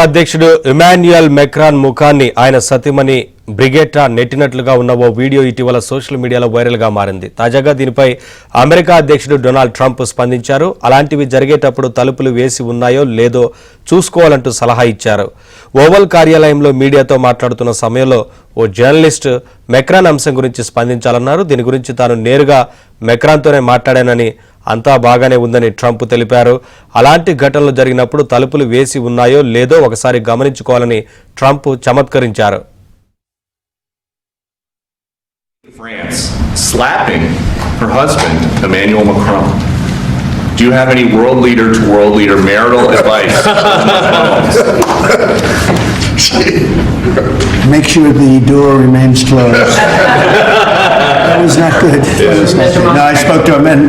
అధ్యక్షుడు Emmanuel Macron ముఖాన్ని ఆయన సతీమణి బ్రిగెట్టా నెట్టినట్లుగా ఉన్న ఓ వీడియో ఇటీవల సోషల్ మీడియాలో వైరల్ గా మారింది. తాజాగా దీనిపై అమెరికా అధ్యక్షుడు డొనాల్డ్ ట్రంప్ స్పందించారు. అలాంటివి జరిగేటప్పుడు తలుపులు వేసి ఉన్నాయో లేదో చూసుకోవాలంటూ సలహా ఇచ్చారు. ఓవల్ కార్యాలయంలో మీడియాతో మాట్లాడుతున్న సమయంలో ఓ జర్నలిస్ట్ మెక్రాన్ అంశం గురించి స్పందించాలన్నారు. దీని గురించి తాను నేరుగా మెక్రాన్తోనే మాట్లాడానని, అంతా బాగానే ఉందని ట్రంప్ తెలిపారు. అలాంటి ఘటనలు జరిగినప్పుడు తలుపులు వేసి ఉన్నాయో లేదో ఒకసారి గమనించుకోవాలని Trump చమత్కరించారు. France slapping her husband, Emmanuel Macron. Do you have any world leader to world leader marital advice? Make sure the door remains closed. That was not good. No, I spoke to him, and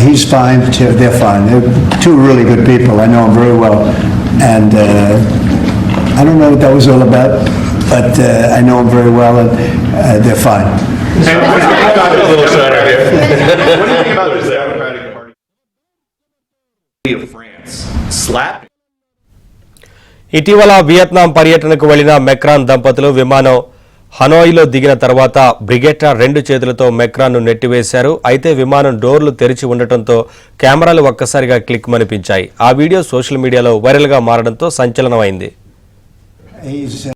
he's fine too. They're fine. They're two really good people. I know him very well, and I don't know what that was all about, but I know him very well, and they're fine. What do you think about the Democratic Party of France slapping? ఇటీవల Vietnam పర్యటనకు వెళ్లిన Macron దంపతులు విమానం హనోయిలో దిగిన తర్వాత బ్రిగెట్టా 2 చేతులతో మెక్రాన్ను నెట్టివేశారు. అయితే విమానం డోర్లు తెరిచి ఉండటంతో కెమెరాలు ఒక్కసారిగా క్లిక్ మనిపించాయి. ఆ వీడియో సోషల్ మీడియాలో వైరల్గా మారడంతో సంచలనమైంది.